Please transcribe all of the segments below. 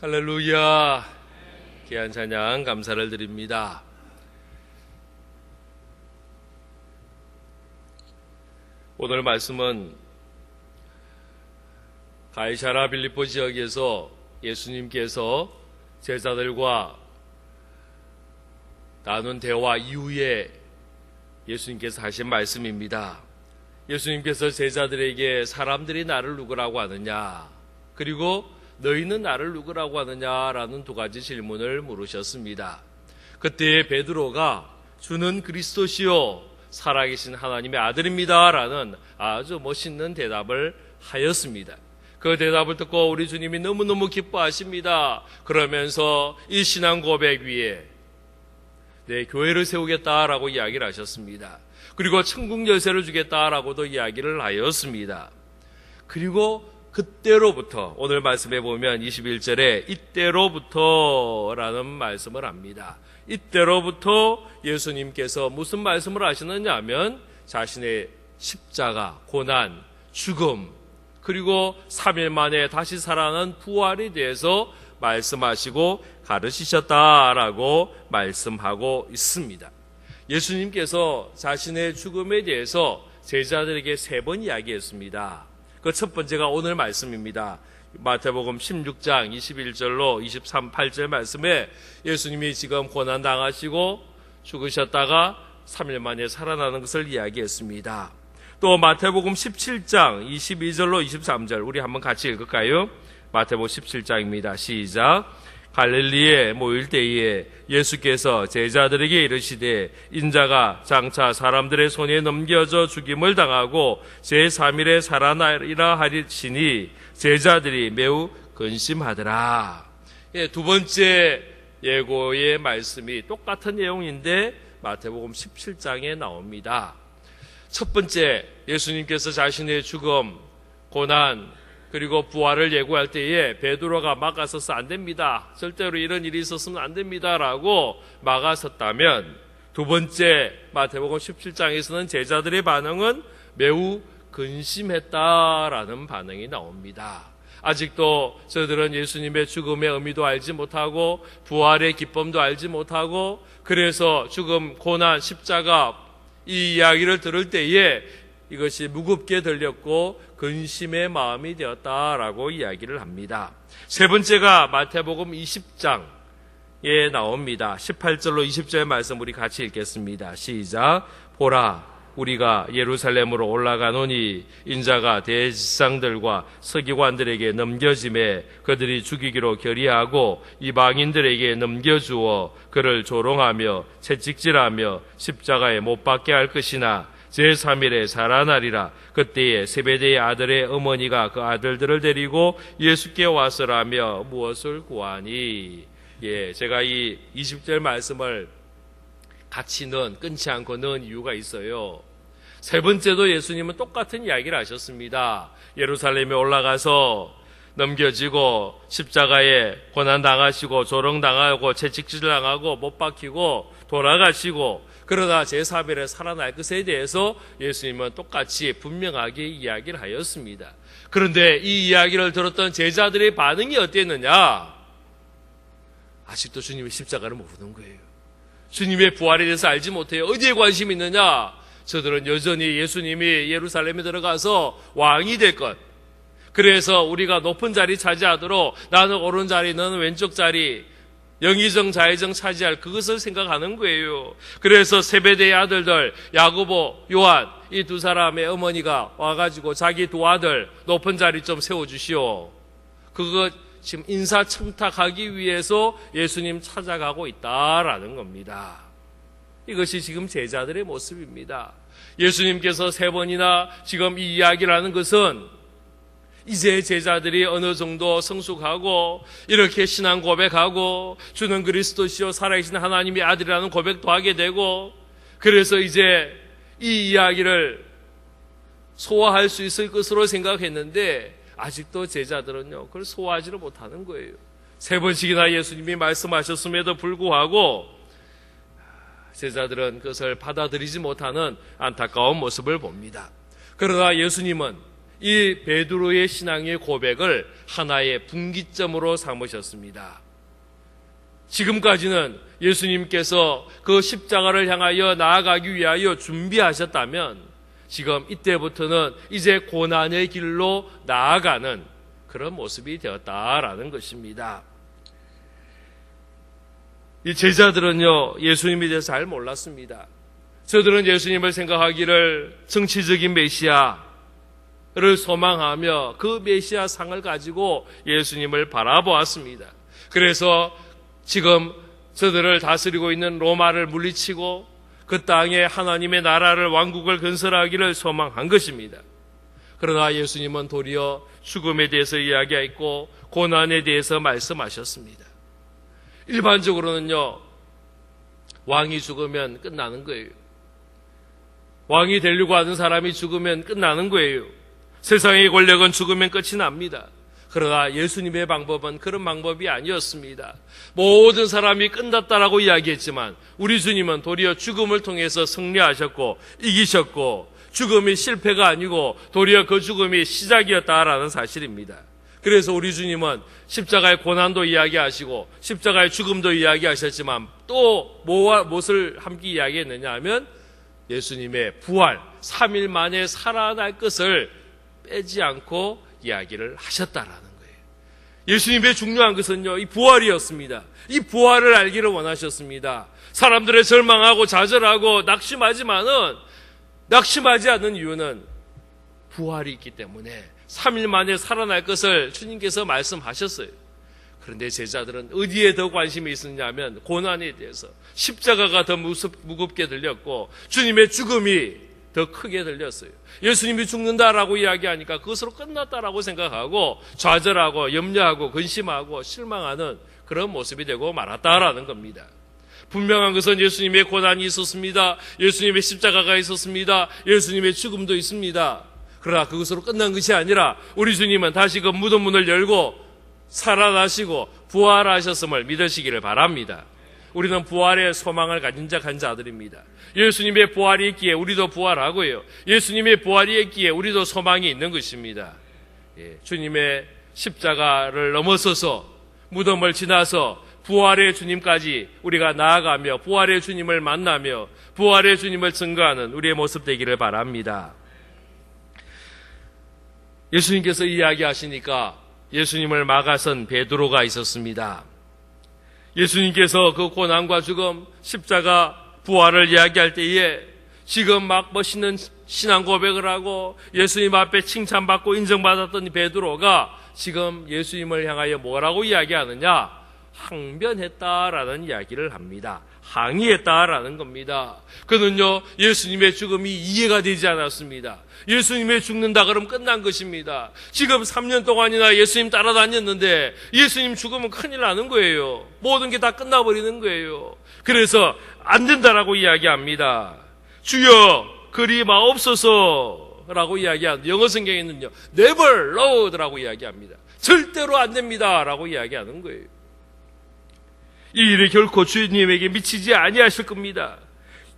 할렐루야. 귀한 찬양 감사를 드립니다. 오늘 말씀은 가이사랴 빌립보 지역에서 예수님께서 제자들과 나눈 대화 이후에 예수님께서 하신 말씀입니다. 예수님께서 제자들에게 사람들이 나를 누구라고 하느냐, 그리고 너희는 나를 누구라고 하느냐라는 두 가지 질문을 물으셨습니다. 그때 베드로가 주는 그리스도시요 살아계신 하나님의 아들입니다라는 아주 멋있는 대답을 하였습니다. 그 대답을 듣고 우리 주님이 너무너무 기뻐하십니다. 그러면서 이 신앙 고백 위에 내 교회를 세우겠다라고 이야기를 하셨습니다. 그리고 천국 열쇠를 주겠다라고도 이야기를 하였습니다. 그리고 그때로부터, 오늘 말씀해 보면 21절에 이때로부터라는 말씀을 합니다. 이때로부터 예수님께서 무슨 말씀을 하시느냐 하면 자신의 십자가, 고난, 죽음, 그리고 3일 만에 다시 살아난 부활에 대해서 말씀하시고 가르치셨다라고 말씀하고 있습니다. 예수님께서 자신의 죽음에 대해서 제자들에게 3번 이야기했습니다. 그 첫 번째가 오늘 말씀입니다. 마태복음 16장 21절로 23절 말씀에 예수님이 지금 고난당하시고 죽으셨다가 3일 만에 살아나는 것을 이야기했습니다. 또 마태복음 17장 22절로 23절 우리 한번 같이 읽을까요? 마태복음 17장입니다. 시작. 갈릴리에 모일 때에 예수께서 제자들에게 이르시되 인자가 장차 사람들의 손에 넘겨져 죽임을 당하고 제3일에 살아나리라 하시니 제자들이 매우 근심하더라. 두 번째 예고의 말씀이 똑같은 내용인데 마태복음 17장에 나옵니다. 첫 번째, 예수님께서 자신의 죽음, 고난, 그리고 부활을 예고할 때에 베드로가 막아서서 안 됩니다, 절대로 이런 일이 있었으면 안 됩니다라고 막아섰다면, 두 번째 마태복음 17장에서는 제자들의 반응은 매우 근심했다라는 반응이 나옵니다. 아직도 저들은 예수님의 죽음의 의미도 알지 못하고 부활의 기쁨도 알지 못하고, 그래서 죽음, 고난, 십자가 이 이야기를 들을 때에 이것이 무겁게 들렸고 근심의 마음이 되었다라고 이야기를 합니다. 세 번째가 마태복음 20장에 나옵니다. 18절로 20절 말씀 우리 같이 읽겠습니다. 시작. 보라, 우리가 예루살렘으로 올라가노니 인자가 대지상들과 서기관들에게 넘겨짐에 그들이 죽이기로 결의하고 이방인들에게 넘겨주어 그를 조롱하며 채찍질하며 십자가에 못 박게 할 것이나 제3일에 살아나리라. 그때에 세베대의 아들의 어머니가 그 아들들을 데리고 예수께 와서라며 무엇을 구하니. 제가 이 20절 말씀을 같이 끊지 않고 넣은 이유가 있어요. 세 번째도 예수님은 똑같은 이야기를 하셨습니다. 예루살렘에 올라가서 넘겨지고 십자가에 고난당하시고 조롱당하고 채찍질당하고 못 박히고 돌아가시고 그러다 제3일에 살아날 것에 대해서 예수님은 똑같이 분명하게 이야기를 하였습니다. 그런데 이 이야기를 들었던 제자들의 반응이 어땠느냐? 아직도 주님의 십자가를 모르는 거예요. 주님의 부활에 대해서 알지 못해요. 어디에 관심이 있느냐? 저들은 여전히 예수님이 예루살렘에 들어가서 왕이 될 것, 그래서 우리가 높은 자리 차지하도록 나는 오른 자리 너는 왼쪽 자리, 영의정 좌의정 차지할 그것을 생각하는 거예요. 그래서 세베대의 아들들 야고보, 요한 이 두 사람의 어머니가 와가지고 자기 두 아들 높은 자리 좀 세워주시오. 그거 지금 인사청탁하기 위해서 예수님 찾아가고 있다라는 겁니다. 이것이 지금 제자들의 모습입니다. 예수님께서 3번이나 지금 이 이야기를 하는 것은 이제 제자들이 어느 정도 성숙하고 이렇게 신앙 고백하고 주는 그리스도시요 살아계신 하나님의 아들이라는 고백도 하게 되고, 그래서 이제 이 이야기를 소화할 수 있을 것으로 생각했는데 아직도 제자들은요 그걸 소화하지를 못하는 거예요. 3번씩이나 예수님이 말씀하셨음에도 불구하고 제자들은 그것을 받아들이지 못하는 안타까운 모습을 봅니다. 그러나 예수님은 이 베드로의 신앙의 고백을 하나의 분기점으로 삼으셨습니다. 지금까지는 예수님께서 그 십자가를 향하여 나아가기 위하여 준비하셨다면 지금 이때부터는 이제 고난의 길로 나아가는 그런 모습이 되었다라는 것입니다. 이 제자들은요, 예수님에 대해서 잘 몰랐습니다. 저들은 예수님을 생각하기를 정치적인 메시아를 소망하며 그 메시아 상을 가지고 예수님을 바라보았습니다. 그래서 지금 저들을 다스리고 있는 로마를 물리치고 그 땅에 하나님의 나라를 왕국을 건설하기를 소망한 것입니다. 그러나 예수님은 도리어 죽음에 대해서 이야기했고 고난에 대해서 말씀하셨습니다. 일반적으로는요, 왕이 죽으면 끝나는 거예요. 왕이 되려고 하는 사람이 죽으면 끝나는 거예요. 세상의 권력은 죽으면 끝이 납니다. 그러나 예수님의 방법은 그런 방법이 아니었습니다. 모든 사람이 끝났다라고 이야기했지만 우리 주님은 도리어 죽음을 통해서 승리하셨고 이기셨고 죽음이 실패가 아니고 도리어 그 죽음이 시작이었다라는 사실입니다. 그래서 우리 주님은 십자가의 고난도 이야기하시고 십자가의 죽음도 이야기하셨지만 또 무엇을 함께 이야기했느냐 하면 예수님의 부활, 3일 만에 살아날 것을 빼지 않고 이야기를 하셨다라는 거예요. 예수님의 중요한 것은요, 이 부활이었습니다. 이 부활을 알기를 원하셨습니다. 사람들의 절망하고 좌절하고 낙심하지 않는 이유는 부활이 있기 때문에 3일 만에 살아날 것을 주님께서 말씀하셨어요. 그런데 제자들은 어디에 더 관심이 있었냐면 고난에 대해서 십자가가 더 무겁게 들렸고 주님의 죽음이 더 크게 들렸어요. 예수님이 죽는다라고 이야기하니까 그것으로 끝났다라고 생각하고 좌절하고 염려하고 근심하고 실망하는 그런 모습이 되고 말았다라는 겁니다. 분명한 것은 예수님의 고난이 있었습니다. 예수님의 십자가가 있었습니다. 예수님의 죽음도 있습니다. 그러나 그것으로 끝난 것이 아니라 우리 주님은 다시 그 무덤 문을 열고 살아나시고 부활하셨음을 믿으시기를 바랍니다. 우리는 부활의 소망을 가진 자들입니다. 예수님의 부활이 있기에 우리도 부활하고요. 예수님의 부활이 있기에 우리도 소망이 있는 것입니다. 주님의 십자가를 넘어서서 무덤을 지나서 부활의 주님까지 우리가 나아가며 부활의 주님을 만나며 부활의 주님을 증거하는 우리의 모습 되기를 바랍니다. 예수님께서 이야기하시니까 예수님을 막아선 베드로가 있었습니다. 예수님께서 그 고난과 죽음, 십자가, 부활을 이야기할 때에 지금 막 멋있는 신앙 고백을 하고 예수님 앞에 칭찬받고 인정받았던 베드로가 지금 예수님을 향하여 뭐라고 이야기하느냐? 항변했다라는 이야기를 합니다. 항의했다라는 겁니다. 그는요, 예수님의 죽음이 이해가 되지 않았습니다. 예수님의 죽는다 그러면 끝난 것입니다. 지금 3년 동안이나 예수님 따라다녔는데 예수님 죽으면 큰일 나는 거예요. 모든 게 다 끝나버리는 거예요. 그래서 안 된다라고 이야기합니다. 주여 그리 마옵소서라고 이야기하는 영어 성경에는요, never Lord라고 이야기합니다. 절대로 안 됩니다라고 이야기하는 거예요. 이 일이 결코 주님에게 미치지 아니하실 겁니다.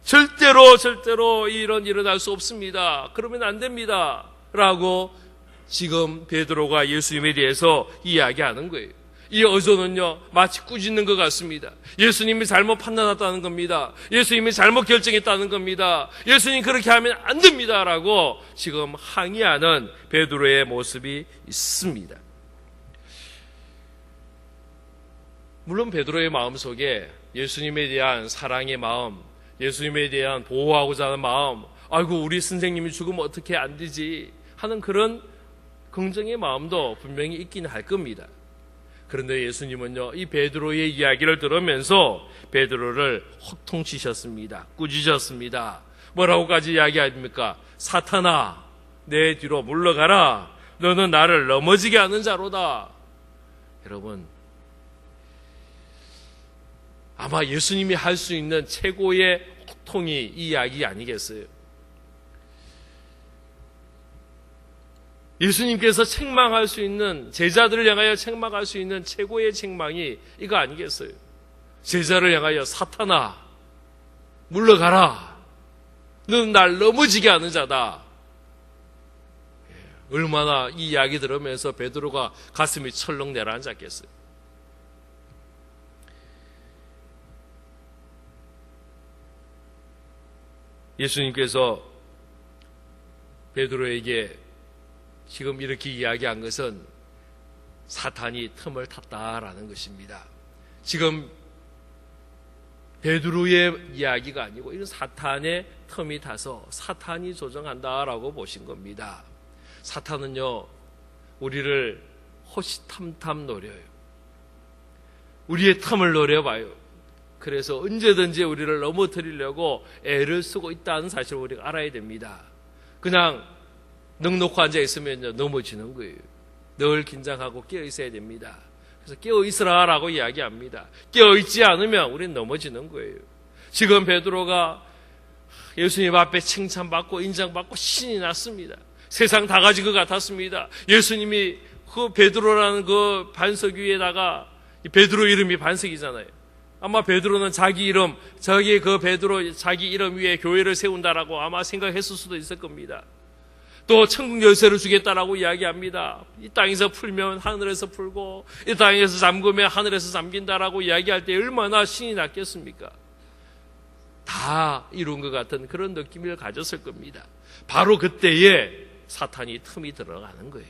절대로 이 일은 일어날 수 없습니다. 그러면 안 됩니다. 라고 지금 베드로가 예수님에 대해서 이야기하는 거예요. 이 어조는요, 마치 꾸짖는 것 같습니다. 예수님이 잘못 판단했다는 겁니다. 예수님이 잘못 결정했다는 겁니다. 예수님 그렇게 하면 안 됩니다. 라고 지금 항의하는 베드로의 모습이 있습니다. 물론 베드로의 마음속에 예수님에 대한 사랑의 마음, 예수님에 대한 보호하고자 하는 마음, 아이고 우리 선생님이 죽으면 어떻게 안 되지 하는 그런 긍정의 마음도 분명히 있긴 할 겁니다. 그런데 예수님은요, 이 베드로의 이야기를 들으면서 베드로를 호통치셨습니다. 꾸짖으셨습니다. 뭐라고까지 이야기합니까? 사탄아, 내 뒤로 물러가라. 너는 나를 넘어지게 하는 자로다. 여러분, 아마 예수님이 할 수 있는 최고의 호통이 이 이야기 아니겠어요? 예수님께서 책망할 수 있는, 제자들을 향하여 책망할 수 있는 최고의 책망이 이거 아니겠어요? 제자를 향하여 사탄아, 물러가라. 너는 날 넘어지게 하는 자다. 얼마나 이 이야기 들으면서 베드로가 가슴이 철렁 내려앉았겠어요. 예수님께서 베드로에게 지금 이렇게 이야기한 것은 사탄이 틈을 탔다라는 것입니다. 지금 베드로의 이야기가 아니고 이런 사탄의 틈이 타서 사탄이 조정한다라고 보신 겁니다. 사탄은요, 우리를 호시탐탐 노려요. 우리의 틈을 노려봐요. 그래서 언제든지 우리를 넘어뜨리려고 애를 쓰고 있다는 사실을 우리가 알아야 됩니다. 그냥 넉넉히 앉아 있으면요, 넘어지는 거예요. 늘 긴장하고 깨어 있어야 됩니다. 그래서 깨어 있으라라고 이야기합니다. 깨어 있지 않으면 우리는 넘어지는 거예요. 지금 베드로가 예수님 앞에 칭찬받고 인정받고 신이 났습니다. 세상 다 가진 것 같았습니다. 예수님이 그 베드로라는 그 반석 위에다가, 베드로 이름이 반석이잖아요. 아마 베드로는 자기 이름, 자기 이름 위에 교회를 세운다라고 아마 생각했을 수도 있을 겁니다. 또 천국 열쇠를 주겠다라고 이야기합니다. 이 땅에서 풀면 하늘에서 풀고 이 땅에서 잠그면 하늘에서 잠긴다라고 이야기할 때 얼마나 신이 났겠습니까? 다 이룬 것 같은 그런 느낌을 가졌을 겁니다. 바로 그때에 사탄이 틈이 들어가는 거예요.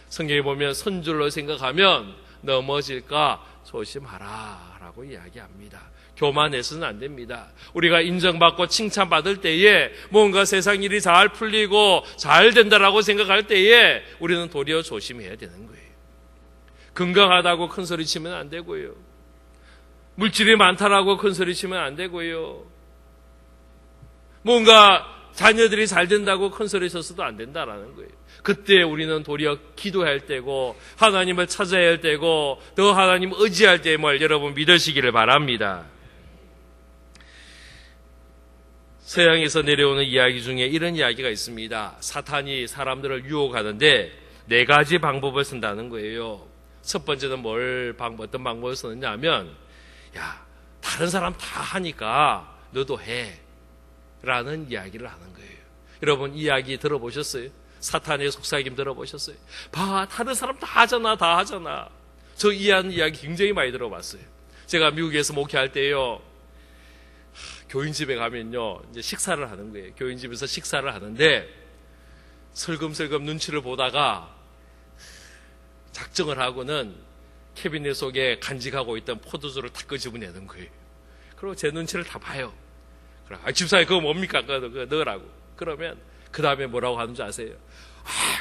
성경에 보면 선줄로 생각하면 넘어질까 조심하라 라고 이야기합니다. 교만해서는 안 됩니다. 우리가 인정받고 칭찬받을 때에 뭔가 세상 일이 잘 풀리고 잘 된다라고 생각할 때에 우리는 도리어 조심해야 되는 거예요. 건강하다고 큰 소리 치면 안 되고요. 물질이 많다라고 큰 소리 치면 안 되고요. 뭔가 자녀들이 잘 된다고 큰 소리 쳐서도 안 된다라는 거예요. 그때 우리는 도리어 기도할 때고 하나님을 찾아야 할 때고 더 하나님 의지할 때임을 여러분 믿으시기를 바랍니다. 서양에서 내려오는 이야기 중에 이런 이야기가 있습니다. 사탄이 사람들을 유혹하는데 4가지 방법을 쓴다는 거예요. 첫 번째는 어떤 방법을 쓰느냐 하면, 야, 다른 사람 다 하니까 너도 해 라는 이야기를 하는 거예요. 여러분 이 이야기 들어보셨어요? 사탄의 속삭임 들어보셨어요? 봐, 다른 사람 다 하잖아. 저 이해하는 이야기 굉장히 많이 들어봤어요. 제가 미국에서 목회할 때요, 교인집에 가면요, 이제 식사를 하는 거예요. 교인집에서 식사를 하는데 슬금슬금 눈치를 보다가 작정을 하고는 캐비넷 속에 간직하고 있던 포도주를 다 끄집어내는 거예요. 그리고 제 눈치를 다 봐요. 그럼 집사님 그거 뭡니까? 그거 넣으라고. 그러면 그 다음에 뭐라고 하는지 아세요?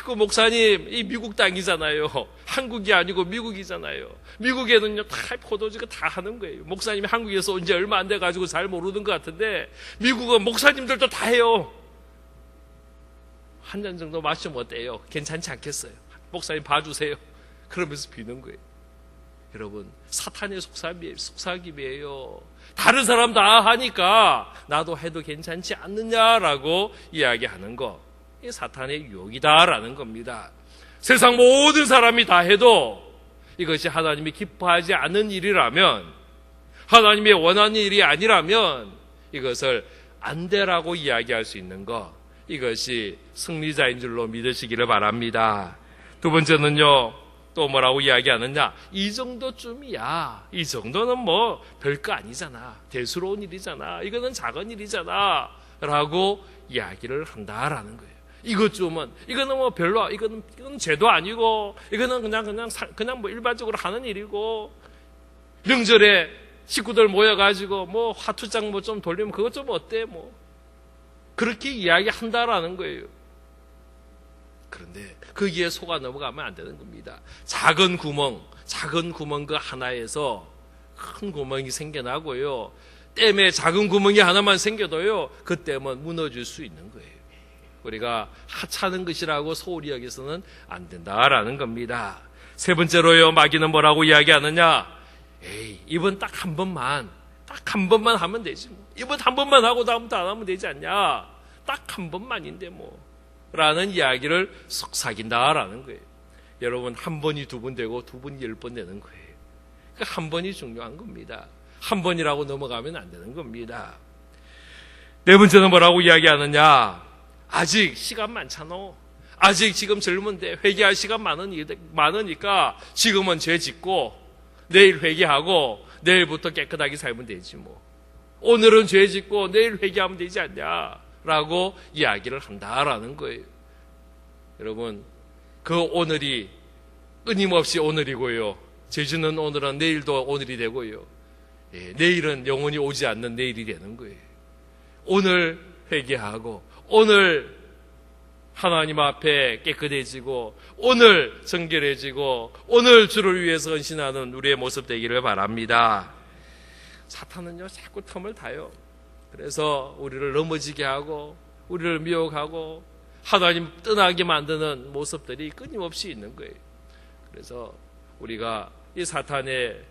그 목사님, 이 미국 땅이잖아요. 한국이 아니고 미국이잖아요. 미국에는요, 다 포도주가 다 하는 거예요. 목사님이 한국에서 온 지 얼마 안 돼가지고 잘 모르는 것 같은데, 미국은 목사님들도 다 해요. 한 잔 정도 마시면 어때요? 괜찮지 않겠어요? 목사님 봐주세요. 그러면서 비는 거예요. 여러분, 사탄의 속삭임이에요. 다른 사람 다 하니까 나도 해도 괜찮지 않느냐라고 이야기하는 거. 이게 사탄의 유혹이다라는 겁니다. 세상 모든 사람이 다 해도 이것이 하나님이 기뻐하지 않는 일이라면, 하나님이 원하는 일이 아니라면 이것을 안 되라고 이야기할 수 있는 것, 이것이 승리자인 줄로 믿으시기를 바랍니다. 두 번째는요, 또 뭐라고 이야기하느냐, 이 정도쯤이야, 이 정도는 뭐 별거 아니잖아, 대수로운 일이잖아, 이거는 작은 일이잖아 라고 이야기를 한다라는 거예요. 이것쯤은, 이거는 뭐 별로, 이거는 죄도 아니고, 이거는 그냥 뭐 일반적으로 하는 일이고, 명절에 식구들 모여가지고 뭐 화투장 뭐 좀 돌리면 그것 좀 어때 뭐, 그렇게 이야기한다라는 거예요. 그런데 거기에 속아 넘어가면 안 되는 겁니다. 작은 구멍 그 하나에서 큰 구멍이 생겨나고요, 댐에 작은 구멍이 하나만 생겨도요, 그 댐은 무너질 수 있는 거예요. 우리가 하찮은 것이라고 소홀히 여기서는 안 된다라는 겁니다. 세 번째로요, 마귀는 뭐라고 이야기하느냐, 에이, 이번 딱 한 번만 하면 되지 뭐. 이번 한 번만 하고 다음부터 안 하면 되지 않냐, 딱 한 번만인데 뭐 라는 이야기를 속삭인다라는 거예요. 여러분, 한 번이 2번 되고 2번이 10번 되는 거예요. 그러니까 한 번이 중요한 겁니다. 한 번이라고 넘어가면 안 되는 겁니다. 네 번째는 뭐라고 이야기하느냐, 아직 시간 많잖아. 아직 지금 젊은데 회개할 시간 많으니까 지금은 죄 짓고 내일 회개하고 내일부터 깨끗하게 살면 되지 뭐. 오늘은 죄 짓고 내일 회개하면 되지 않냐라고 이야기를 한다라는 거예요. 여러분, 그 오늘이 끊임없이 오늘이고요. 죄 짓는 오늘은 내일도 오늘이 되고요. 내일은 영원히 오지 않는 내일이 되는 거예요. 오늘 회개하고 오늘 하나님 앞에 깨끗해지고 오늘 정결해지고 오늘 주를 위해서 헌신하는 우리의 모습 되기를 바랍니다. 사탄은요 자꾸 틈을 타요. 그래서 우리를 넘어지게 하고 우리를 미혹하고 하나님 떠나게 만드는 모습들이 끊임없이 있는 거예요. 그래서 우리가 이 사탄의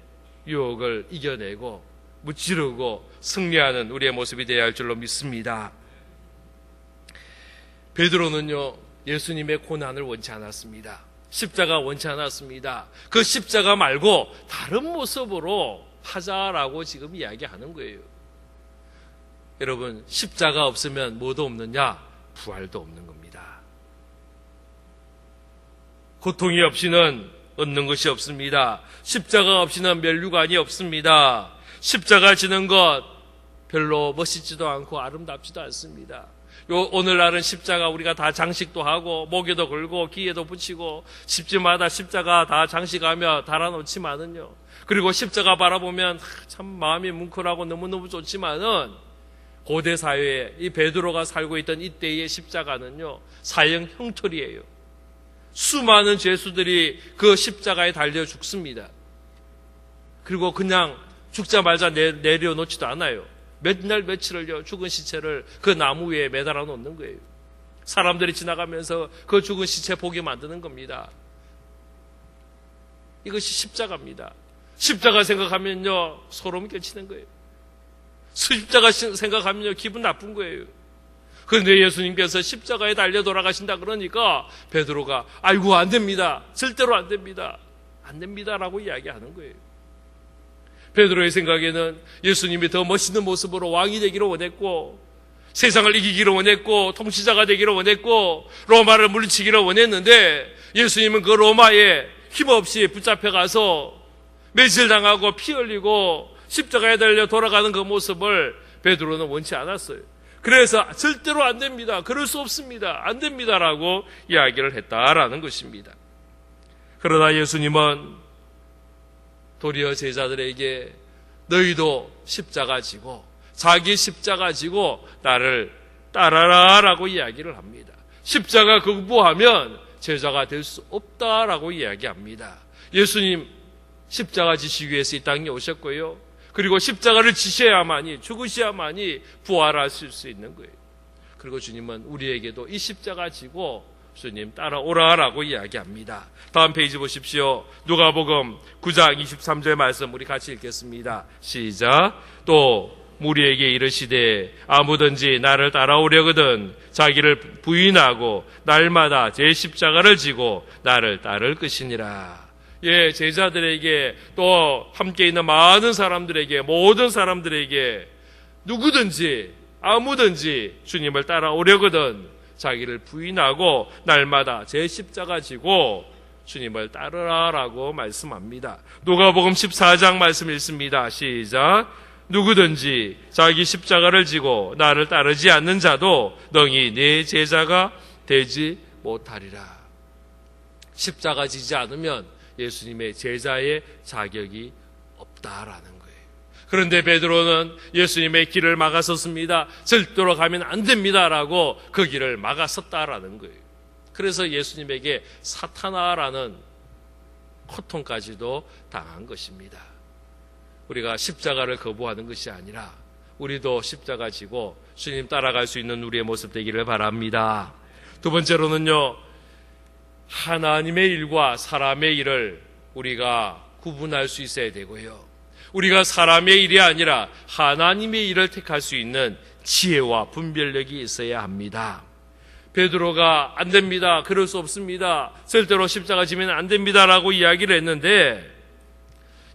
유혹을 이겨내고 무찌르고 승리하는 우리의 모습이 되어야 할 줄로 믿습니다. 베드로는요 예수님의 고난을 원치 않았습니다. 십자가 원치 않았습니다. 그 십자가 말고 다른 모습으로 하자라고 지금 이야기하는 거예요. 여러분, 십자가 없으면 뭐도 없느냐? 부활도 없는 겁니다. 고통이 없이는 얻는 것이 없습니다. 십자가 없이는 면류관이 없습니다. 십자가 지는 것 별로 멋있지도 않고 아름답지도 않습니다. 오늘날은 십자가 우리가 다 장식도 하고 목에도 걸고 귀에도 붙이고 집집마다 십자가 다 장식하며 달아놓지만은요. 그리고 십자가 바라보면 참 마음이 뭉클하고 너무너무 좋지만은 고대 사회에 이 베드로가 살고 있던 이때의 십자가는요 사형 형틀이에요. 수많은 죄수들이 그 십자가에 달려 죽습니다. 그리고 그냥 죽자마자 내려놓지도 않아요. 몇 날 며칠을요 죽은 시체를 그 나무 위에 매달아 놓는 거예요. 사람들이 지나가면서 그 죽은 시체 보게 만드는 겁니다. 이것이 십자가입니다. 십자가 생각하면요 소름 끼치는 거예요. 십자가 생각하면요 기분 나쁜 거예요. 그런데 예수님께서 십자가에 달려 돌아가신다 그러니까 베드로가 아이고 안 됩니다. 절대로 안 됩니다. 안 됩니다라고 이야기하는 거예요. 베드로의 생각에는 예수님이 더 멋있는 모습으로 왕이 되기를 원했고 세상을 이기기를 원했고 통치자가 되기를 원했고 로마를 물리치기를 원했는데 예수님은 그 로마에 힘없이 붙잡혀가서 매질당하고 피 흘리고 십자가에 달려 돌아가는 그 모습을 베드로는 원치 않았어요. 그래서 절대로 안 됩니다. 그럴 수 없습니다. 안 됩니다라고 이야기를 했다라는 것입니다. 그러나 예수님은 도리어 제자들에게 너희도 십자가 지고 자기 십자가 지고 나를 따라라라고 이야기를 합니다. 십자가 거부하면 제자가 될 수 없다라고 이야기합니다. 예수님 십자가 지시기 위해서 이 땅에 오셨고요. 그리고 십자가를 지셔야만이 죽으셔야만이 부활하실 수 있는 거예요. 그리고 주님은 우리에게도 이 십자가 지고 주님 따라오라라고 이야기합니다. 다음 페이지 보십시오. 누가복음 9장 23절 말씀 우리 같이 읽겠습니다. 시작. 또 무리에게 이르시되 아무든지 나를 따라오려거든 자기를 부인하고 날마다 제 십자가를 지고 나를 따를 것이니라. 예, 제자들에게 또 함께 있는 많은 사람들에게 모든 사람들에게 누구든지 아무든지 주님을 따라오려거든 자기를 부인하고 날마다 제 십자가 지고 주님을 따르라라고 말씀합니다. 누가복음 14장 말씀 읽습니다. 시작. 누구든지 자기 십자가를 지고 나를 따르지 않는 자도 능히 내 제자가 되지 못하리라. 십자가 지지 않으면 예수님의 제자의 자격이 없다라는 거예요. 그런데 베드로는 예수님의 길을 막았었습니다. 절대로 가면 안 됩니다라고 그 길을 막았었다라는 거예요. 그래서 예수님에게 사탄아라는 고통까지도 당한 것입니다. 우리가 십자가를 거부하는 것이 아니라 우리도 십자가 지고 주님 따라갈 수 있는 우리의 모습 되기를 바랍니다. 두 번째로는요, 하나님의 일과 사람의 일을 우리가 구분할 수 있어야 되고요. 우리가 사람의 일이 아니라 하나님의 일을 택할 수 있는 지혜와 분별력이 있어야 합니다. 베드로가 안 됩니다. 그럴 수 없습니다. 절대로 십자가 지면 안 됩니다라고 이야기를 했는데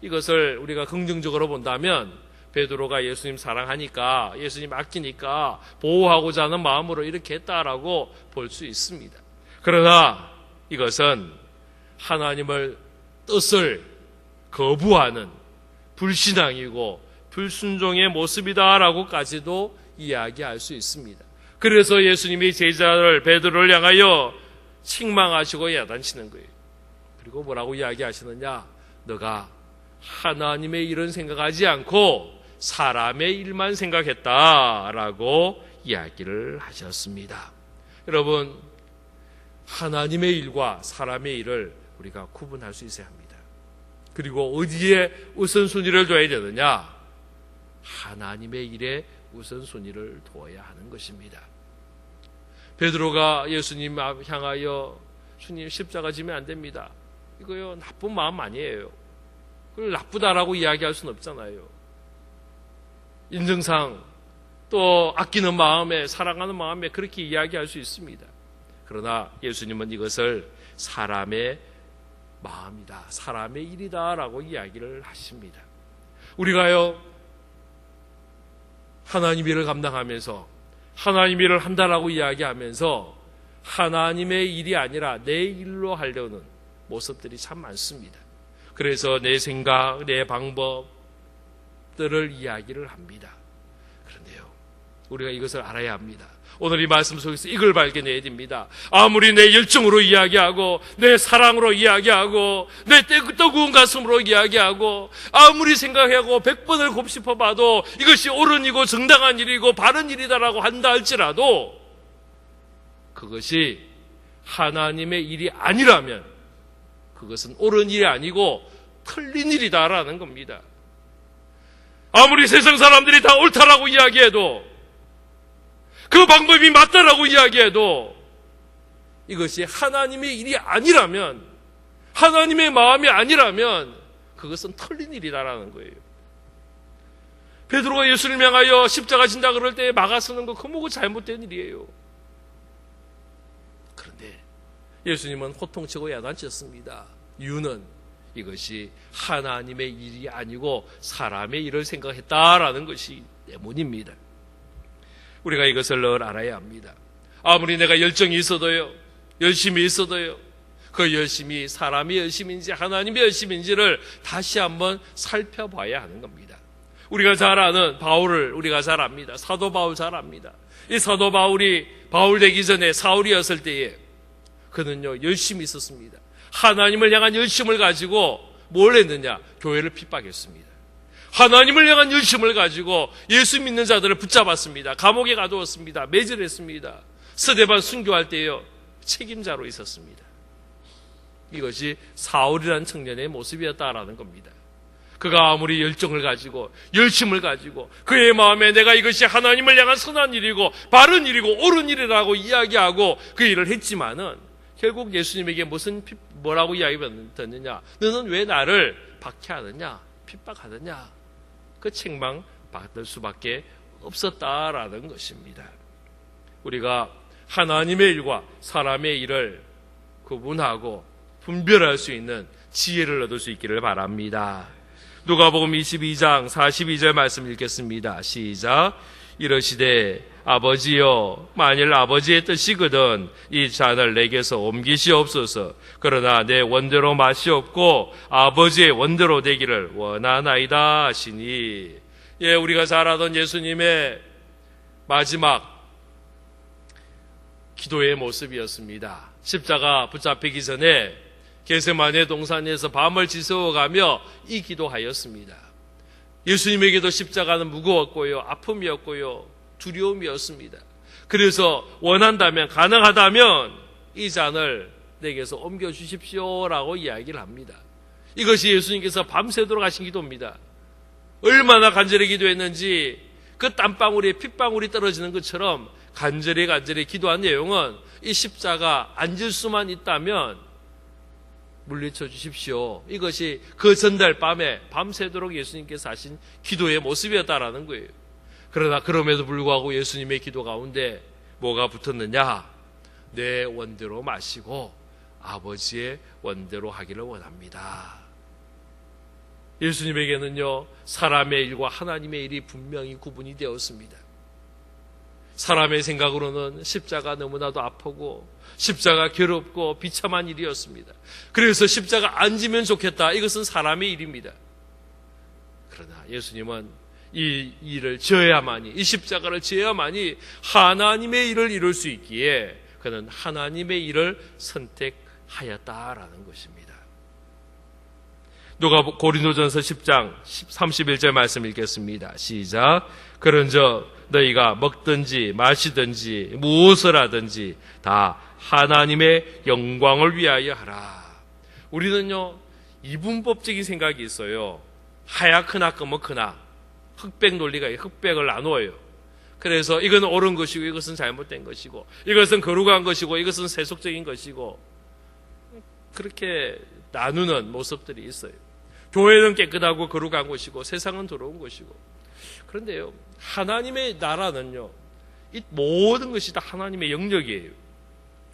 이것을 우리가 긍정적으로 본다면 베드로가 예수님 사랑하니까 예수님 아끼니까 보호하고자 하는 마음으로 이렇게 했다라고 볼 수 있습니다. 그러나 이것은 하나님을 뜻을 거부하는 불신앙이고 불순종의 모습이다라고까지도 이야기할 수 있습니다. 그래서 예수님이 제자를 베드로를 향하여 책망하시고 야단치는 거예요. 그리고 뭐라고 이야기하시느냐? 너가 하나님의 일은 생각하지 않고 사람의 일만 생각했다라고 이야기를 하셨습니다. 여러분, 하나님의 일과 사람의 일을 우리가 구분할 수 있어야 합니다. 그리고 어디에 우선순위를 둬야 되느냐? 하나님의 일에 우선순위를 두어야 하는 것입니다. 베드로가 예수님 향하여 주님 십자가 지면 안 됩니다. 이거요 나쁜 마음 아니에요. 그걸 나쁘다라고 이야기할 수는 없잖아요. 인정상 또 아끼는 마음에 사랑하는 마음에 그렇게 이야기할 수 있습니다. 그러나 예수님은 이것을 사람의 마음이다, 사람의 일이다라고 이야기를 하십니다. 우리가요 하나님 일을 감당하면서 하나님 일을 한다라고 이야기하면서 하나님의 일이 아니라 내 일로 하려는 모습들이 참 많습니다. 그래서 내 생각, 내 방법들을 이야기를 합니다. 그런데요, 우리가 이것을 알아야 합니다. 오늘 이 말씀 속에서 이걸 발견해야 됩니다. 아무리 내 열정으로 이야기하고 내 사랑으로 이야기하고 내 뜨거운 가슴으로 이야기하고 아무리 생각하고 100번을 곱씹어봐도 이것이 옳은 일이고 정당한 일이고 바른 일이다라고 한다 할지라도 그것이 하나님의 일이 아니라면 그것은 옳은 일이 아니고 틀린 일이다라는 겁니다. 아무리 세상 사람들이 다 옳다라고 이야기해도 그 방법이 맞다라고 이야기해도 이것이 하나님의 일이 아니라면, 하나님의 마음이 아니라면 그것은 틀린 일이다라는 거예요. 베드로가 예수를 향하여 십자가 진다 그럴 때 막아서는 거 그뭐고 잘못된 일이에요. 그런데 예수님은 호통치고 야단쳤습니다. 이유는 이것이 하나님의 일이 아니고 사람의 일을 생각했다라는 것이 때문입니다. 우리가 이것을 늘 알아야 합니다. 아무리 내가 열정이 있어도요, 열심히 있어도요, 그 열심이 사람의 열심인지 하나님의 열심인지를 다시 한번 살펴봐야 하는 겁니다. 우리가 잘 아는 바울을 우리가 잘 압니다. 사도 바울 잘 압니다. 이 사도 바울이 바울 되기 전에 사울이었을 때에 그는요 열심히 있었습니다. 하나님을 향한 열심을 가지고 뭘 했느냐? 교회를 핍박했습니다. 하나님을 향한 열심을 가지고 예수 믿는 자들을 붙잡았습니다. 감옥에 가두었습니다. 매질했습니다. 스데반 순교할 때요 책임자로 있었습니다. 이것이 사울이라는 청년의 모습이었다라는 겁니다. 그가 아무리 열정을 가지고 열심을 가지고 그의 마음에 내가 이것이 하나님을 향한 선한 일이고 바른 일이고 옳은 일이라고 이야기하고 그 일을 했지만은 결국 예수님에게 뭐라고 이야기했느냐? 너는 왜 나를 박해하느냐? 핍박하느냐? 그 책망 받을 수밖에 없었다라는 것입니다. 우리가 하나님의 일과 사람의 일을 구분하고 분별할 수 있는 지혜를 얻을 수 있기를 바랍니다. 누가복음 22장 42절 말씀 읽겠습니다. 시작. 이러시되 아버지여 만일 아버지의 뜻이거든 이 잔을 내게서 옮기시옵소서. 그러나 내 원대로 마시옵고 아버지의 원대로 되기를 원하나이다 하시니. 예, 우리가 잘 알던 예수님의 마지막 기도의 모습이었습니다. 십자가 붙잡히기 전에 겟세마네 동산에서 밤을 지새워가며 이 기도하였습니다. 예수님에게도 십자가는 무거웠고요, 아픔이었고요, 두려움이었습니다. 그래서 원한다면, 가능하다면 이 잔을 내게서 옮겨주십시오라고 이야기를 합니다. 이것이 예수님께서 밤새도록 하신 기도입니다. 얼마나 간절히 기도했는지 그 땀방울에 핏방울이 떨어지는 것처럼 간절히 기도한 내용은 이 십자가 앉을 수만 있다면 물리쳐 주십시오. 이것이 그 전날 밤에 밤새도록 예수님께서 하신 기도의 모습이었다라는 거예요. 그러나 그럼에도 불구하고 예수님의 기도 가운데 뭐가 붙었느냐? 내 원대로 마시고 아버지의 원대로 하기를 원합니다. 예수님에게는요 사람의 일과 하나님의 일이 분명히 구분이 되었습니다. 사람의 생각으로는 십자가 너무나도 아프고 십자가 괴롭고 비참한 일이었습니다. 그래서 십자가 안 지면 좋겠다. 이것은 사람의 일입니다. 그러나 예수님은 이 일을 지어야만이, 이 십자가를 지어야만이 하나님의 일을 이룰 수 있기에 그는 하나님의 일을 선택하였다라는 것입니다. 누가 고린도전서 10장 31절 말씀 읽겠습니다. 시작. 그런즉 너희가 먹든지 마시든지 무엇을 하든지 다 하나님의 영광을 위하여 하라. 우리는요, 이분법적인 생각이 있어요. 하얗거나 검었거나 흑백 논리가 흑백을 나누어요. 그래서 이건 옳은 것이고 이것은 잘못된 것이고 이것은 거룩한 것이고 이것은 세속적인 것이고 그렇게 나누는 모습들이 있어요. 교회는 깨끗하고 거룩한 것이고 세상은 더러운 것이고. 그런데요, 하나님의 나라는요, 이 모든 것이 다 하나님의 영역이에요.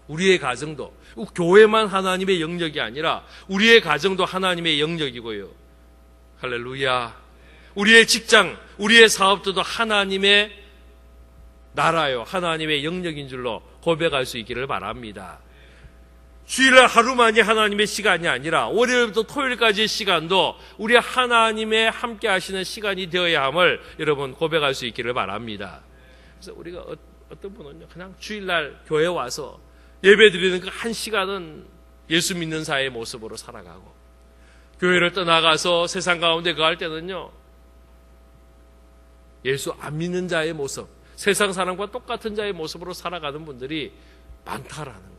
우리의 가정도, 교회만 하나님의 영역이 아니라 우리의 가정도 하나님의 영역이고요. 할렐루야. 우리의 직장, 우리의 사업들도 하나님의 나라요, 하나님의 영역인 줄로 고백할 수 있기를 바랍니다. 주일날 하루만이 하나님의 시간이 아니라 월요일부터 토요일까지의 시간도 우리 하나님의 함께 하시는 시간이 되어야 함을 여러분 고백할 수 있기를 바랍니다. 그래서 우리가 어떤 분은요, 그냥 주일날 교회 와서 예배 드리는 그 한 시간은 예수 믿는 자의 모습으로 살아가고, 교회를 떠나가서 세상 가운데 거할 때는요, 예수 안 믿는 자의 모습, 세상 사람과 똑같은 자의 모습으로 살아가는 분들이 많다라는 거예요.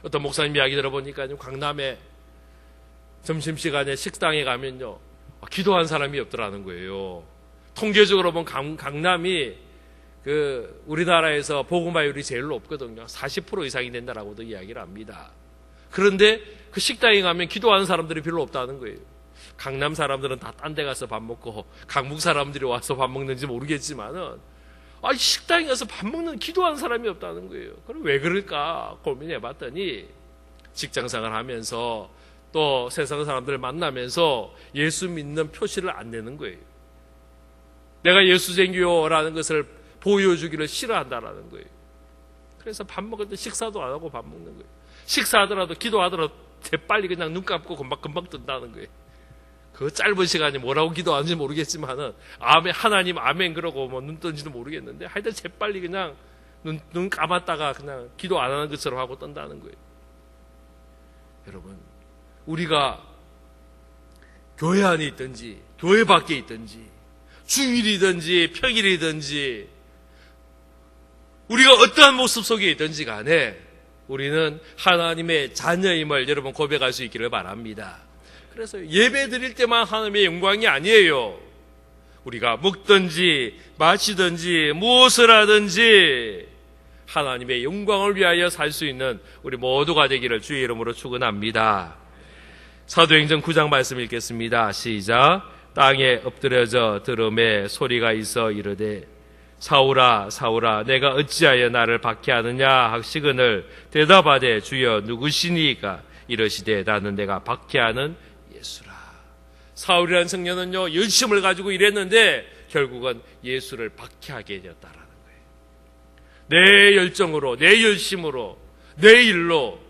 어떤 목사님 이야기 들어보니까 강남에 점심시간에 식당에 가면요, 기도한 사람이 없더라는 거예요. 통계적으로 보면 강남이 우리나라에서 복음화율이 제일 높거든요. 40% 이상이 된다라고도 이야기를 합니다. 그런데 그 식당에 가면 기도하는 사람들이 별로 없다는 거예요. 강남 사람들은 다 딴 데 가서 밥 먹고 강북 사람들이 와서 밥 먹는지 모르겠지만은 식당에 가서 밥 먹는, 기도하는 사람이 없다는 거예요. 그럼 왜 그럴까 고민해 봤더니 직장생활 하면서 또 세상 사람들을 만나면서 예수 믿는 표시를 안 내는 거예요. 내가 예수쟁이요라는 것을 보여주기를 싫어한다라는 거예요. 그래서 밥 먹을 때 식사도 안 하고 밥 먹는 거예요. 식사하더라도 기도하더라도 재빨리 그냥 눈 감고 금방 뜬다는 거예요. 그 짧은 시간에 뭐라고 기도하는지 모르겠지만은 하나님 아멘 그러고 눈 뜬지도 모르겠는데 하여튼 재빨리 그냥 눈 감았다가 그냥 기도 안 하는 것처럼 하고 뜬다는 거예요. 여러분, 우리가 교회 안에 있든지 교회 밖에 있든지 주일이든지 평일이든지 우리가 어떠한 모습 속에 있든지 간에 우리는 하나님의 자녀임을 여러분 고백할 수 있기를 바랍니다. 그래서 예배 드릴 때만 하나님의 영광이 아니에요. 우리가 먹든지 마시든지 무엇을 하든지 하나님의 영광을 위하여 살 수 있는 우리 모두가 되기를 주의 이름으로 축원합니다. 사도행전 9장 말씀 읽겠습니다. 시작. 땅에 엎드려져 들음에 소리가 있어 이르되 사울아 사울아 내가 어찌하여 나를 박해하느냐 하시거늘 대답하되 주여 누구시니까 이르시되 나는 내가 박해하는 예수라. 사울이라는 청년은요, 열심을 가지고 일했는데 결국은 예수를 박해하게 되었다라는 거예요. 내 열정으로, 내 열심으로, 내 일로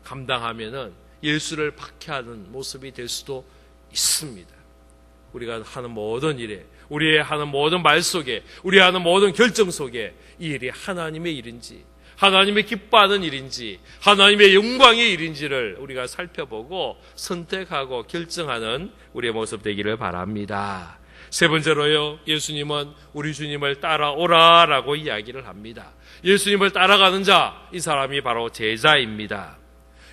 감당하면은 예수를 박해하는 모습이 될 수도 있습니다. 우리가 하는 모든 일에, 우리의 하는 모든 말 속에, 우리 하는 모든 결정 속에 이 일이 하나님의 일인지, 하나님의 기뻐하는 일인지, 하나님의 영광의 일인지를 우리가 살펴보고 선택하고 결정하는 우리의 모습 되기를 바랍니다. 세 번째로요, 예수님은 우리 주님을 따라오라라고 이야기를 합니다. 예수님을 따라가는 자, 이 사람이 바로 제자입니다.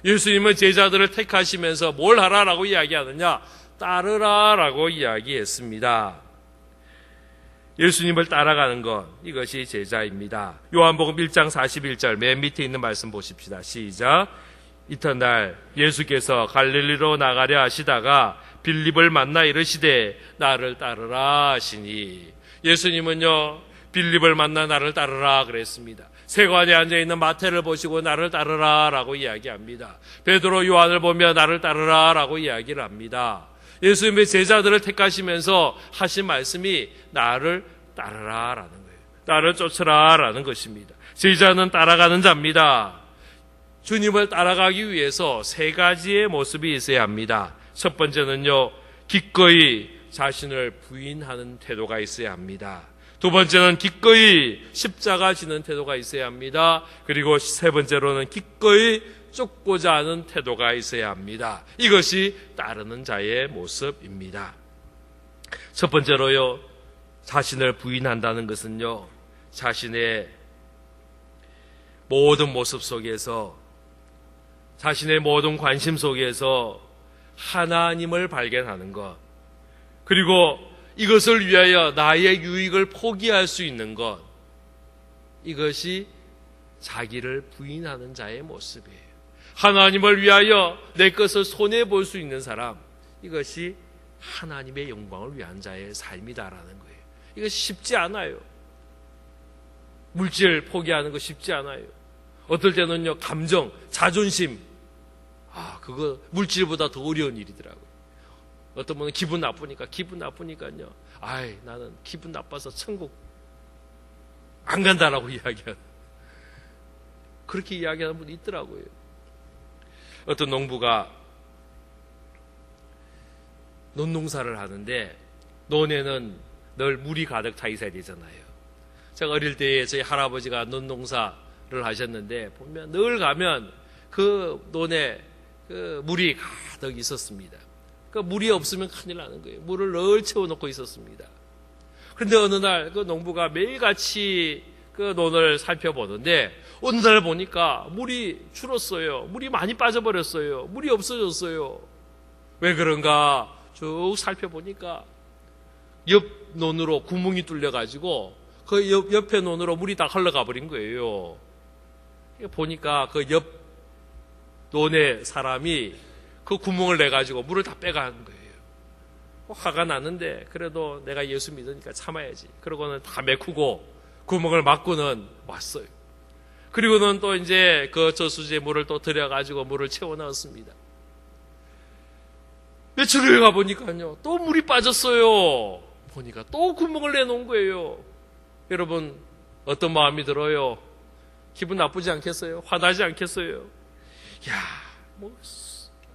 예수님은 제자들을 택하시면서 뭘 하라라고 이야기하느냐? 따르라라고 이야기했습니다. 예수님을 따라가는 것, 이것이 제자입니다. 요한복음 1장 41절 맨 밑에 있는 말씀 보십시다. 시작. 이튿날 예수께서 갈릴리로 나가려 하시다가 빌립을 만나 이르시되 나를 따르라 하시니, 예수님은요 빌립을 만나 나를 따르라 그랬습니다. 세관에 앉아있는 마태를 보시고 나를 따르라 라고 이야기합니다. 베드로 요한을 보며 나를 따르라 라고 이야기를 합니다. 예수님의 제자들을 택하시면서 하신 말씀이 나를 따르라라는 거예요. 나를 쫓으라라는 것입니다. 제자는 따라가는 자입니다. 주님을 따라가기 위해서 세 가지의 모습이 있어야 합니다. 첫 번째는요, 기꺼이 자신을 부인하는 태도가 있어야 합니다. 두 번째는 기꺼이 십자가 지는 태도가 있어야 합니다. 그리고 세 번째로는 기꺼이 쫓고자 하는 태도가 있어야 합니다. 이것이 따르는 자의 모습입니다. 첫 번째로요, 자신을 부인한다는 것은요, 자신의 모든 모습 속에서, 자신의 모든 관심 속에서 하나님을 발견하는 것, 그리고 이것을 위하여 나의 유익을 포기할 수 있는 것, 이것이 자기를 부인하는 자의 모습이에요. 하나님을 위하여 내 것을 손해볼 수 있는 사람, 이것이 하나님의 영광을 위한 자의 삶이다라는 거예요. 이것이 쉽지 않아요. 물질 포기하는 거 쉽지 않아요. 어떨 때는요, 감정, 자존심, 그거 물질보다 더 어려운 일이더라고요. 어떤 분은 기분 나쁘니까요. 나는 기분 나빠서 천국 안 간다라고 이야기하는, 그렇게 이야기하는 분이 있더라고요. 어떤 농부가 논농사를 하는데 논에는 늘 물이 가득 차 있어야 되잖아요. 제가 어릴 때에 저희 할아버지가 논농사를 하셨는데 보면 늘 가면 그 논에 그 물이 가득 있었습니다. 그 물이 없으면 큰일 나는 거예요. 물을 늘 채워놓고 있었습니다. 그런데 어느 날 그 농부가 매일같이 그 논을 살펴보는데 어느 날 보니까 물이 줄었어요. 물이 많이 빠져버렸어요. 물이 없어졌어요. 왜 그런가 쭉 살펴보니까 옆 논으로 구멍이 뚫려가지고 그 옆에 논으로 물이 다 흘러가 버린 거예요. 보니까 그 옆 논의 사람이 그 구멍을 내가지고 물을 다 빼가는 거예요. 화가 나는데 그래도 내가 예수 믿으니까 참아야지. 그러고는 다 메꾸고 구멍을 막고는 왔어요. 그리고는 또 이제 그 저수지에 물을 또 들여가지고 물을 채워 넣었습니다. 며칠 후에 가보니까요, 또 물이 빠졌어요. 보니까 또 구멍을 내놓은 거예요. 여러분, 어떤 마음이 들어요? 기분 나쁘지 않겠어요? 화나지 않겠어요?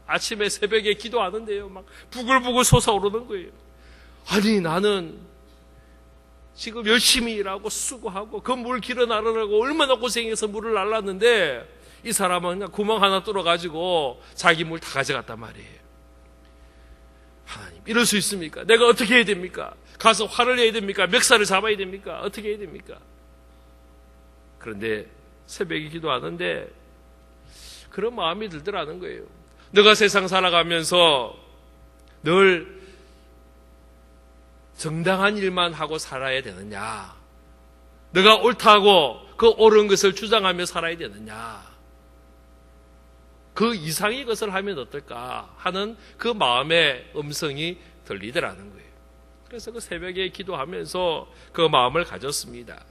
아침에 새벽에 기도하는데요, 막 부글부글 솟아오르는 거예요. 아니, 나는 지금 열심히 일하고 수고하고 그 물 길어 나르려고 얼마나 고생해서 물을 날랐는데 이 사람은 그냥 구멍 하나 뚫어가지고 자기 물 다 가져갔단 말이에요. 하나님, 이럴 수 있습니까? 내가 어떻게 해야 됩니까? 가서 화를 내야 됩니까? 멱살을 잡아야 됩니까? 어떻게 해야 됩니까? 그런데 새벽에 기도하는데 그런 마음이 들더라는 거예요. 너가 세상 살아가면서 늘 정당한 일만 하고 살아야 되느냐? 너가 옳다고 그 옳은 것을 주장하며 살아야 되느냐? 그 이상의 것을 하면 어떨까 하는 그 마음의 음성이 들리더라는 거예요. 그래서 그 새벽에 기도하면서 그 마음을 가졌습니다.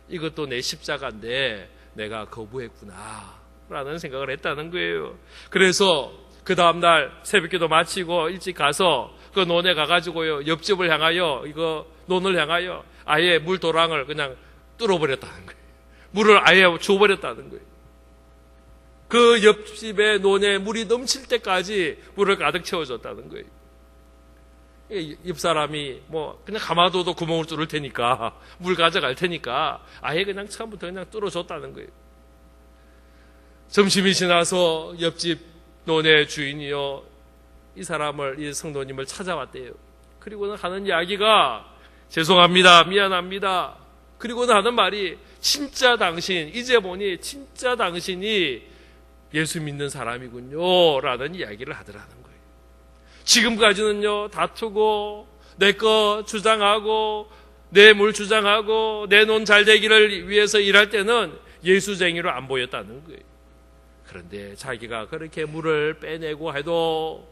이것도 내 십자가인데 내가 거부했구나 라는 생각을 했다는 거예요. 그래서 그 다음날 새벽기도 마치고 일찍 가서 그 논에 가가지고요, 옆집을 향하여, 이거 논을 향하여 아예 물 도랑을 그냥 뚫어버렸다는 거예요. 물을 아예 줘버렸다는 거예요. 그 옆집의 논에 물이 넘칠 때까지 물을 가득 채워줬다는 거예요. 옆사람이 그냥 가마도도 구멍을 뚫을 테니까, 물 가져갈 테니까 아예 그냥 처음부터 그냥 뚫어줬다는 거예요. 점심이 지나서 옆집 논의 주인이요, 이 성도님을 찾아왔대요. 그리고는 하는 이야기가, 죄송합니다, 미안합니다. 그리고는 하는 말이, 진짜 당신, 이제 보니 진짜 당신이 예수 믿는 사람이군요 라는 이야기를 하더라는 거예요. 지금까지는요, 다투고 내 거 주장하고 내 물 주장하고 내 논 잘 되기를 위해서 일할 때는 예수쟁이로 안 보였다는 거예요. 그런데 자기가 그렇게 물을 빼내고 해도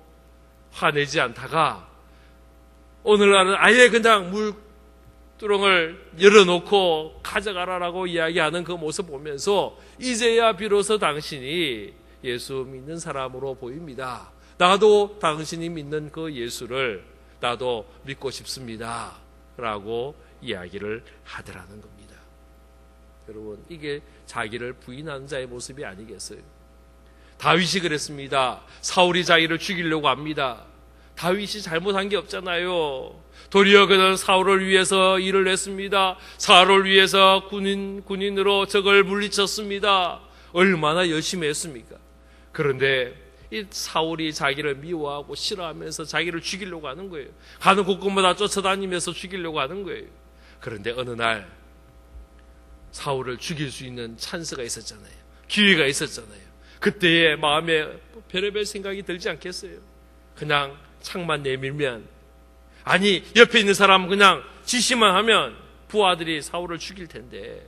화내지 않다가 오늘날은 아예 그냥 물두렁을 열어놓고 가져가라라고 이야기하는 그 모습 보면서 이제야 비로소 당신이 예수 믿는 사람으로 보입니다. 나도 당신이 믿는 그 예수를 나도 믿고 싶습니다 라고 이야기를 하더라는 겁니다. 여러분, 이게 자기를 부인하는 자의 모습이 아니겠어요? 다윗이 그랬습니다. 사울이 자기를 죽이려고 합니다. 다윗이 잘못한 게 없잖아요. 도리어 그는 사울을 위해서 일을 했습니다. 사울을 위해서 군인으로 적을 물리쳤습니다. 얼마나 열심히 했습니까? 그런데 이 사울이 자기를 미워하고 싫어하면서 자기를 죽이려고 하는 거예요. 가는 곳곳마다 쫓아다니면서 죽이려고 하는 거예요. 그런데 어느 날 사울을 죽일 수 있는 찬스가 있었잖아요. 기회가 있었잖아요. 그때의 마음에 별의별 생각이 들지 않겠어요? 그냥 창만 내밀면, 아니 옆에 있는 사람은 그냥 지시만 하면 부하들이 사울을 죽일 텐데,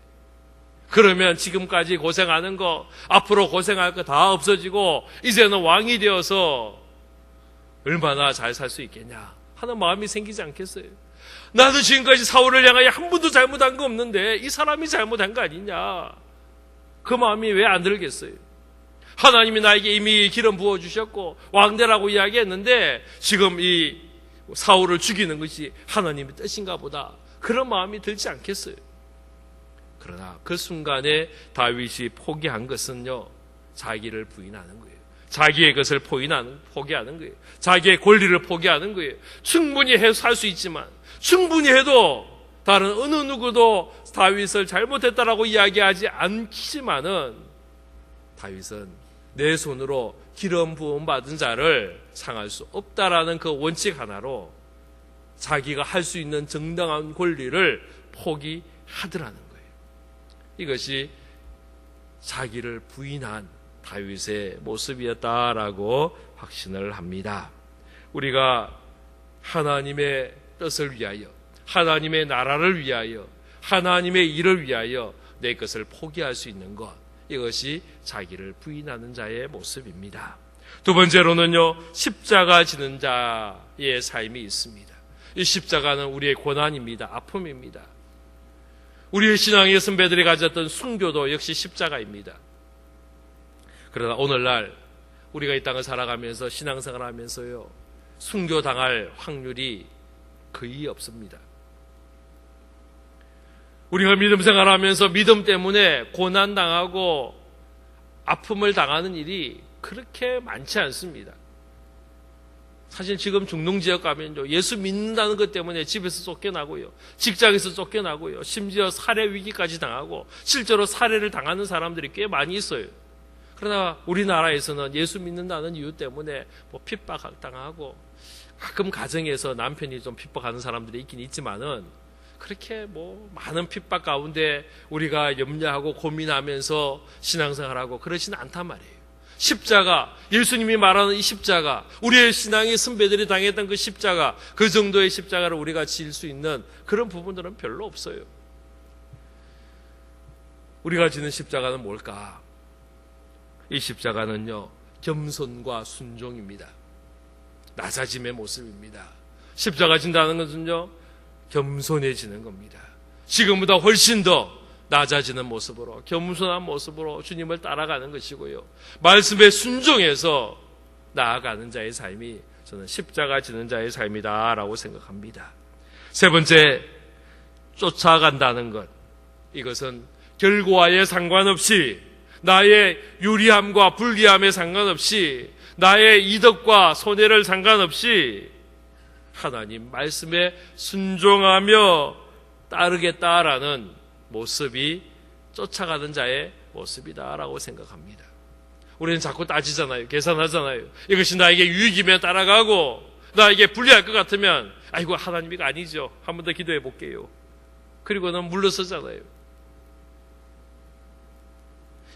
그러면 지금까지 고생하는 거, 앞으로 고생할 거 다 없어지고 이제는 왕이 되어서 얼마나 잘 살 수 있겠냐 하는 마음이 생기지 않겠어요? 나도 지금까지 사울을 향하여 한 번도 잘못한 거 없는데 이 사람이 잘못한 거 아니냐, 그 마음이 왜 안 들겠어요? 하나님이 나에게 이미 기름 부어주셨고 왕대라고 이야기했는데 지금 이 사울을 죽이는 것이 하나님의 뜻인가 보다, 그런 마음이 들지 않겠어요? 그러나 그 순간에 다윗이 포기한 것은요, 자기를 부인하는 거예요. 자기의 것을 포기하는 거예요. 자기의 권리를 포기하는 거예요. 충분히 해서 할 수 있지만, 충분히 해도 다른 어느 누구도 다윗을 잘못했다라고 이야기하지 않지만은, 다윗은 내 손으로 기름 부음 받은 자를 상할 수 없다라는 그 원칙 하나로 자기가 할 수 있는 정당한 권리를 포기하더라는 거예요. 이것이 자기를 부인한 다윗의 모습이었다라고 확신을 합니다. 우리가 하나님의 뜻을 위하여, 하나님의 나라를 위하여, 하나님의 일을 위하여 내 것을 포기할 수 있는 것, 이것이 자기를 부인하는 자의 모습입니다. 두 번째로는요, 십자가 지는 자의 삶이 있습니다. 이 십자가는 우리의 고난입니다. 아픔입니다. 우리의 신앙의 선배들이 가졌던 순교도 역시 십자가입니다. 그러나 오늘날 우리가 이 땅을 살아가면서 신앙생활하면서요, 순교당할 확률이 거의 없습니다. 우리가 믿음 생활하면서 믿음 때문에 고난당하고 아픔을 당하는 일이 그렇게 많지 않습니다. 사실 지금 중동지역 가면요, 예수 믿는다는 것 때문에 집에서 쫓겨나고요, 직장에서 쫓겨나고요, 심지어 살해 위기까지 당하고 실제로 살해를 당하는 사람들이 꽤 많이 있어요. 그러나 우리나라에서는 예수 믿는다는 이유 때문에 핍박당하고, 가끔 가정에서 남편이 좀 핍박하는 사람들이 있긴 있지만은 그렇게 많은 핍박 가운데 우리가 염려하고 고민하면서 신앙생활하고 그러지는 않단 말이에요. 십자가, 예수님이 말하는 이 십자가, 우리의 신앙의 선배들이 당했던 그 십자가, 그 정도의 십자가를 우리가 지을 수 있는 그런 부분들은 별로 없어요. 우리가 지는 십자가는 뭘까? 이 십자가는요, 겸손과 순종입니다. 낮아짐의 모습입니다. 십자가 진다는 것은요, 겸손해지는 겁니다. 지금보다 훨씬 더 낮아지는 모습으로, 겸손한 모습으로 주님을 따라가는 것이고요, 말씀에 순종해서 나아가는 자의 삶이 저는 십자가 지는 자의 삶이다라고 생각합니다. 세 번째, 쫓아간다는 것. 이것은 결과에 상관없이, 나의 유리함과 불리함에 상관없이, 나의 이득과 손해를 상관없이 하나님 말씀에 순종하며 따르겠다라는 모습이 쫓아가는 자의 모습이다라고 생각합니다. 우리는 자꾸 따지잖아요. 계산하잖아요. 이것이 나에게 유익이면 따라가고, 나에게 불리할 것 같으면 아이고 하나님이 아니죠, 한 번 더 기도해 볼게요. 그리고는 물러서잖아요.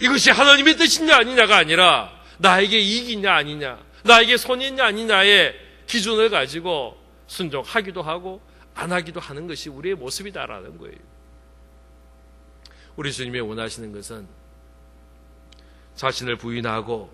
이것이 하나님의 뜻이냐 아니냐가 아니라 나에게 이익이냐 아니냐, 나에게 손해냐 아니냐의 기준을 가지고 순종하기도 하고 안 하기도 하는 것이 우리의 모습이다라는 거예요. 우리 주님이 원하시는 것은 자신을 부인하고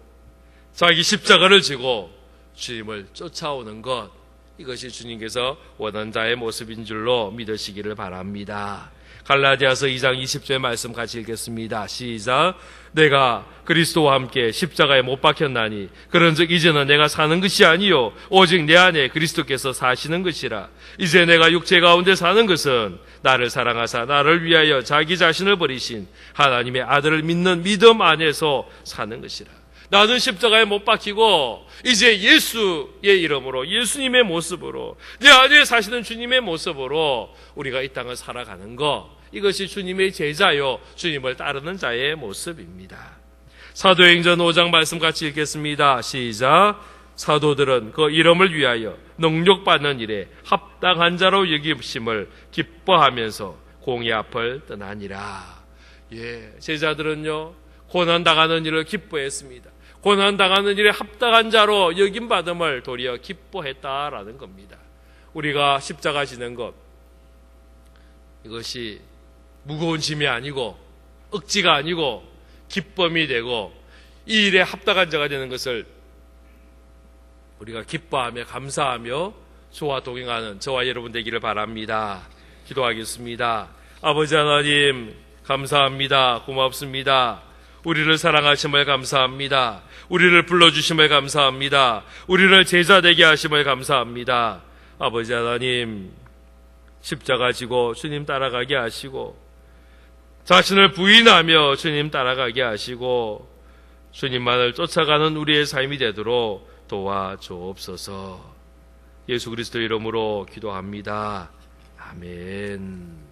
자기 십자가를 지고 주님을 쫓아오는 것, 이것이 주님께서 원하는 자의 모습인 줄로 믿으시기를 바랍니다. 갈라디아서 2장 20절 말씀 같이 읽겠습니다. 시작. 내가 그리스도와 함께 십자가에 못 박혔나니 그런즉 이제는 내가 사는 것이 아니요 오직 내 안에 그리스도께서 사시는 것이라. 이제 내가 육체 가운데 사는 것은 나를 사랑하사 나를 위하여 자기 자신을 버리신 하나님의 아들을 믿는 믿음 안에서 사는 것이라. 나는 십자가에 못 박히고 이제 예수의 이름으로, 예수님의 모습으로, 내 안에 사시는 주님의 모습으로 우리가 이 땅을 살아가는 것, 이것이 주님의 제자요 주님을 따르는 자의 모습입니다. 사도행전 5장 말씀 같이 읽겠습니다. 시작. 사도들은 그 이름을 위하여 능력받는 일에 합당한 자로 여김심을 기뻐하면서 공의 앞을 떠나니라. 제자들은요 고난당하는 일을 기뻐했습니다. 고난당하는 일에 합당한 자로 여김받음을 도리어 기뻐했다라는 겁니다. 우리가 십자가 지는 것, 이것이 무거운 짐이 아니고 억지가 아니고 기쁨이 되고 이 일에 합당한 자가 되는 것을 우리가 기뻐하며 감사하며 주와 동행하는 저와 여러분 되기를 바랍니다. 기도하겠습니다. 아버지 하나님 감사합니다. 고맙습니다. 우리를 사랑하심을 감사합니다. 우리를 불러주심을 감사합니다. 우리를 제자 되게 하심을 감사합니다. 아버지 하나님 십자가 지고 주님 따라가게 하시고 자신을 부인하며 주님 따라가게 하시고 주님만을 쫓아가는 우리의 삶이 되도록 도와주옵소서. 예수 그리스도 이름으로 기도합니다. 아멘.